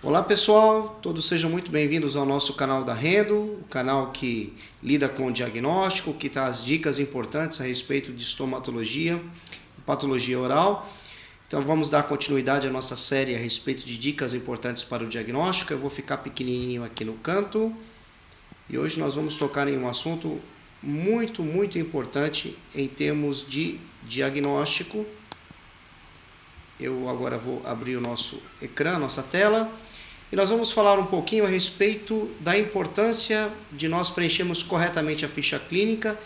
Olá pessoal, todos sejam muito bem-vindos ao nosso canal da Rendo, o canal que lida com o diagnóstico, que traz dicas importantes a respeito de estomatologia e patologia oral. Então vamos dar continuidade à nossa série a respeito de dicas importantes para o diagnóstico. Eu vou ficar pequenininho aqui no canto e hoje nós vamos tocar em um assunto muito importante em termos de diagnóstico. Eu agora vou abrir o nosso ecrã, nossa tela, e nós vamos falar um pouquinho a respeito da importância de nós preenchermos corretamente a ficha clínica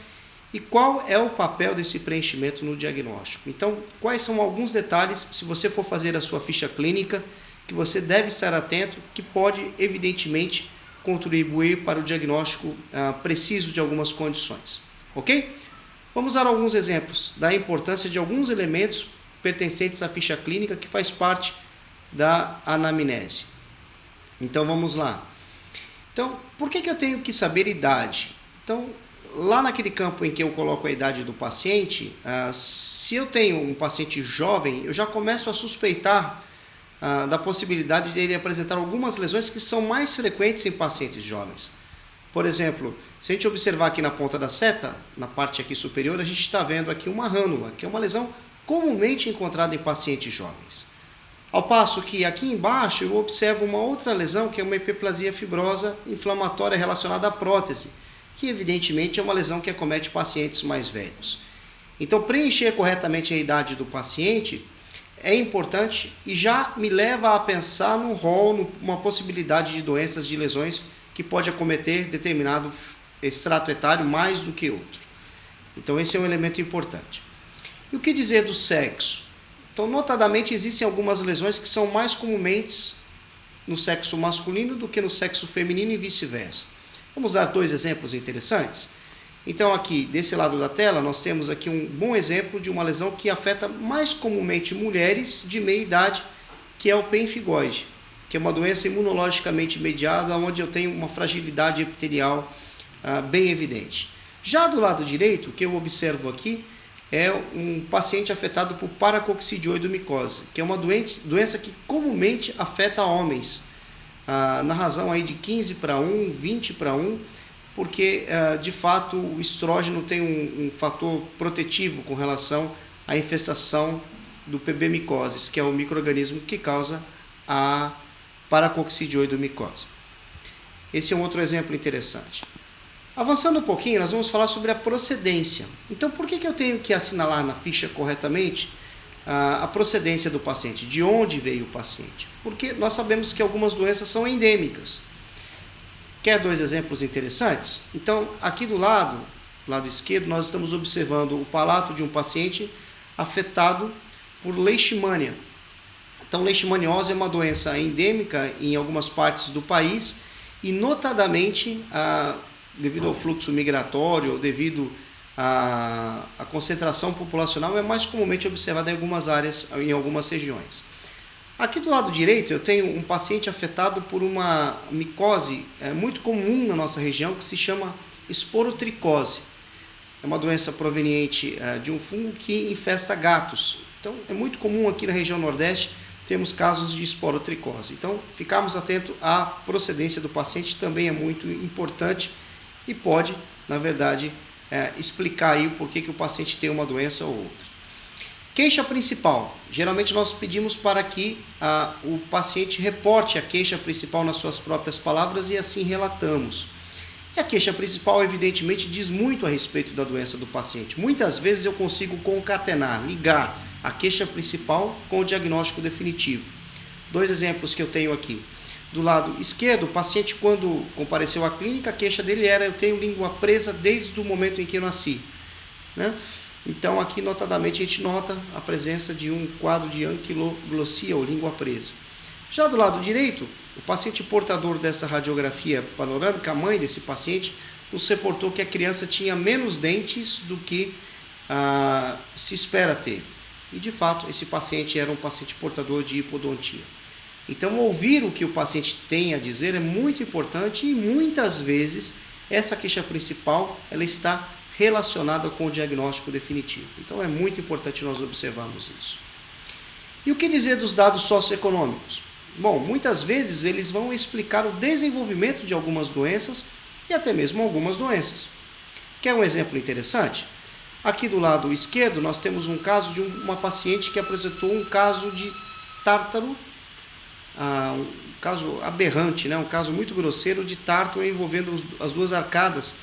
e qual é o papel desse preenchimento no diagnóstico. Então, quais são alguns detalhes, se você for fazer a sua ficha clínica, que você deve estar atento, que pode, evidentemente, contribuir para o diagnóstico preciso de algumas condições. Ok? Vamos dar alguns exemplos da importância de alguns elementos pertencentes à ficha clínica que faz parte da anamnese. Então vamos lá. Então, por que eu tenho que saber idade? Então, lá naquele campo em que eu coloco a idade do paciente, se eu tenho um paciente jovem, eu já começo a suspeitar da possibilidade de ele apresentar algumas lesões que são mais frequentes em pacientes jovens. Por exemplo, se a gente observar aqui na ponta da seta, na parte aqui superior, a gente está vendo aqui uma rânula, que é uma lesão comumente encontrada em pacientes jovens. Ao passo que aqui embaixo eu observo uma outra lesão, que é uma hiperplasia fibrosa inflamatória relacionada à prótese, que evidentemente é uma lesão que acomete pacientes mais velhos. Então, preencher corretamente a idade do paciente é importante e já me leva a pensar no rol, numa possibilidade de doenças, de lesões que pode acometer determinado extrato etário mais do que outro. Então, esse é um elemento importante. E o que dizer do sexo? Então, notadamente, existem algumas lesões que são mais comumente no sexo masculino do que no sexo feminino e vice-versa. Vamos dar dois exemplos interessantes? Então, aqui, desse lado da tela, nós temos aqui um bom exemplo de uma lesão que afeta mais comumente mulheres de meia idade, que é o pemfigoide, que é uma doença imunologicamente mediada, onde eu tenho uma fragilidade epitelial bem evidente. Já do lado direito, o que eu observo aqui é um paciente afetado por paracoccidioidomicose, que é uma doença que comumente afeta homens, na razão aí de 15:1, 20:1, porque de fato o estrógeno tem um fator protetivo com relação à infestação do PB micoses, que é o micro-organismo que causa a paracoccidioidomicose. Esse é um outro exemplo interessante. Avançando um pouquinho, nós vamos falar sobre a procedência. Então, por que eu tenho que assinalar na ficha corretamente a procedência do paciente? De onde veio o paciente? Porque nós sabemos que algumas doenças são endêmicas. Quer dois exemplos interessantes? Então, aqui do lado esquerdo, nós estamos observando o palato de um paciente afetado por leishmania. Então, leishmaniose é uma doença endêmica em algumas partes do país e, notadamente, devido ao fluxo migratório, ou devido à concentração populacional, é mais comumente observada em algumas áreas, em algumas regiões. Aqui do lado direito eu tenho um paciente afetado por uma micose muito comum na nossa região, que se chama esporotricose. É uma doença proveniente de um fungo que infesta gatos. Então é muito comum aqui na região Nordeste termos casos de esporotricose. Então ficarmos atentos à procedência do paciente também é muito importante e pode, na verdade, explicar aí o porquê que o paciente tem uma doença ou outra. Queixa principal. Geralmente nós pedimos para que o paciente reporte a queixa principal nas suas próprias palavras e assim relatamos. E a queixa principal, evidentemente, diz muito a respeito da doença do paciente. Muitas vezes eu consigo concatenar, ligar a queixa principal com o diagnóstico definitivo. Dois exemplos que eu tenho aqui. Do lado esquerdo, o paciente, quando compareceu à clínica, a queixa dele era: eu tenho língua presa desde o momento em que eu nasci. Né? Então, aqui, notadamente, a gente nota a presença de um quadro de anquiloglossia, ou língua presa. Já do lado direito, o paciente portador dessa radiografia panorâmica, a mãe desse paciente, nos reportou que a criança tinha menos dentes do que se espera ter. E, de fato, esse paciente era um paciente portador de hipodontia. Então, ouvir o que o paciente tem a dizer é muito importante e, muitas vezes, essa queixa principal ela está relacionada com o diagnóstico definitivo. Então, é muito importante nós observarmos isso. E o que dizer dos dados socioeconômicos? Bom, muitas vezes eles vão explicar o desenvolvimento de algumas doenças e até mesmo algumas doenças. Quer um exemplo interessante? Aqui do lado esquerdo nós temos um caso de uma paciente que apresentou um caso de tártaro, um caso aberrante, né? Um caso muito grosseiro de tártaro envolvendo as duas arcadas,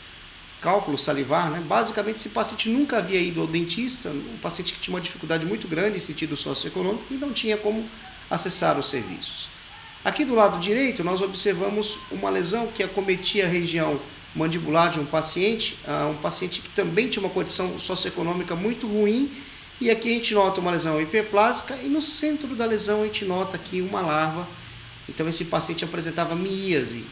cálculo salivar, né? Basicamente esse paciente nunca havia ido ao dentista, um paciente que tinha uma dificuldade muito grande em sentido socioeconômico e não tinha como acessar os serviços. Aqui do lado direito nós observamos uma lesão que acometia a região mandibular de um paciente que também tinha uma condição socioeconômica muito ruim, e aqui a gente nota uma lesão hiperplásica e no centro da lesão a gente nota aqui uma larva. Então esse paciente apresentava miíase,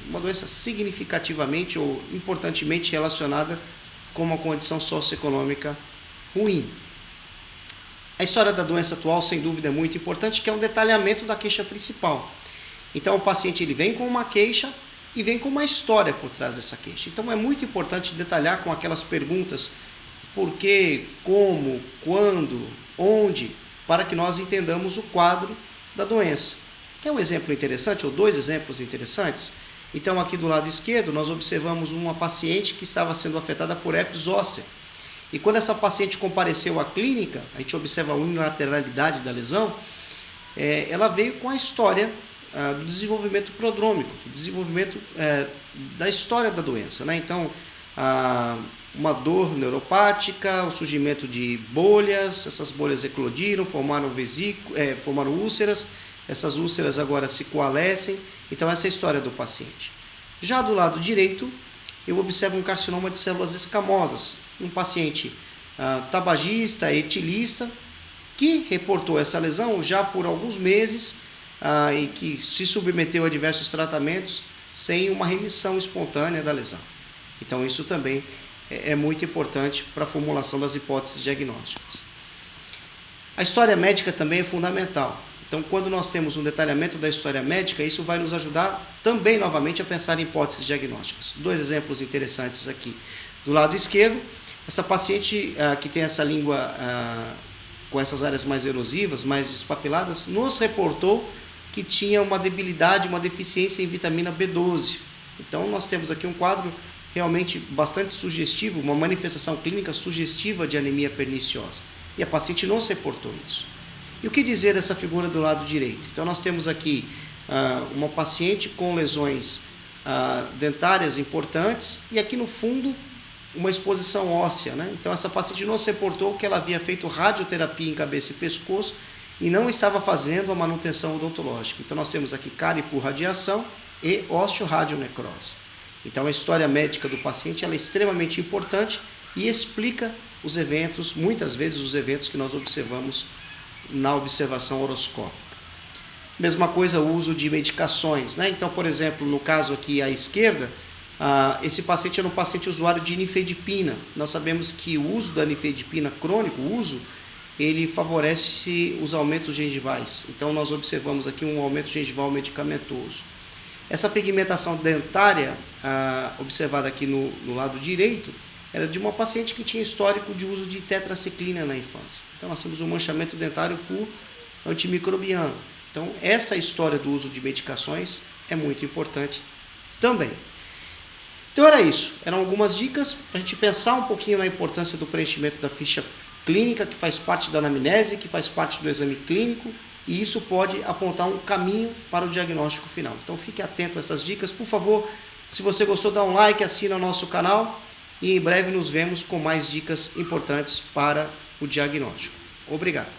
uma doença significativamente ou importantemente relacionada com uma condição socioeconômica ruim. A história da doença atual, sem dúvida, é muito importante, que é um detalhamento da queixa principal. Então o paciente ele vem com uma queixa e vem com uma história por trás dessa queixa. Então é muito importante detalhar com aquelas perguntas: por quê, como, quando, onde, para que nós entendamos o quadro da doença. Quer um exemplo interessante, ou dois exemplos interessantes? Então aqui do lado esquerdo nós observamos uma paciente que estava sendo afetada por herpes zoster. E quando essa paciente compareceu à clínica, a gente observa a unilateralidade da lesão, ela veio com a história do desenvolvimento prodrômico, do desenvolvimento da história da doença, né? Então, uma dor neuropática, o surgimento de bolhas, essas bolhas eclodiram, formaram úlceras, essas úlceras agora se coalescem. Então essa é a história do paciente. Já do lado direito, eu observo um carcinoma de células escamosas, um paciente tabagista, etilista, que reportou essa lesão já por alguns meses e que se submeteu a diversos tratamentos sem uma remissão espontânea da lesão. Então isso também é muito importante para a formulação das hipóteses diagnósticas. A história médica também é fundamental. Então, quando nós temos um detalhamento da história médica, isso vai nos ajudar também, novamente, a pensar em hipóteses diagnósticas. Dois exemplos interessantes aqui. Do lado esquerdo, essa paciente que tem essa língua com essas áreas mais erosivas, mais despapiladas, nos reportou que tinha uma debilidade, uma deficiência em vitamina B12. Então, nós temos aqui um quadro realmente bastante sugestivo, uma manifestação clínica sugestiva de anemia perniciosa. E a paciente nos reportou isso. E o que dizer dessa figura do lado direito? Então nós temos aqui uma paciente com lesões dentárias importantes e aqui no fundo uma exposição óssea, né? Então essa paciente nos reportou que ela havia feito radioterapia em cabeça e pescoço e não estava fazendo a manutenção odontológica. Então nós temos aqui cárie por radiação e osteoradionecrose. Então a história médica do paciente ela é extremamente importante e explica os eventos, muitas vezes os eventos que nós observamos na observação horoscópica. Mesma coisa o uso de medicações, né? Então, por exemplo, no caso aqui à esquerda, esse paciente era um paciente usuário de nifedipina. Nós sabemos que o uso da nifedipina crônico, ele favorece os aumentos gengivais. Então, nós observamos aqui um aumento gengival medicamentoso. Essa pigmentação dentária, observada aqui no lado direito, era de uma paciente que tinha histórico de uso de tetraciclina na infância. Então, nós temos um manchamento dentário por antimicrobiano. Então, essa história do uso de medicações é muito importante também. Então, era isso. Eram algumas dicas para a gente pensar um pouquinho na importância do preenchimento da ficha clínica, que faz parte da anamnese, que faz parte do exame clínico, e isso pode apontar um caminho para o diagnóstico final. Então, fique atento a essas dicas. Por favor, se você gostou, dá um like, assina o nosso canal. E em breve nos vemos com mais dicas importantes para o diagnóstico. Obrigado.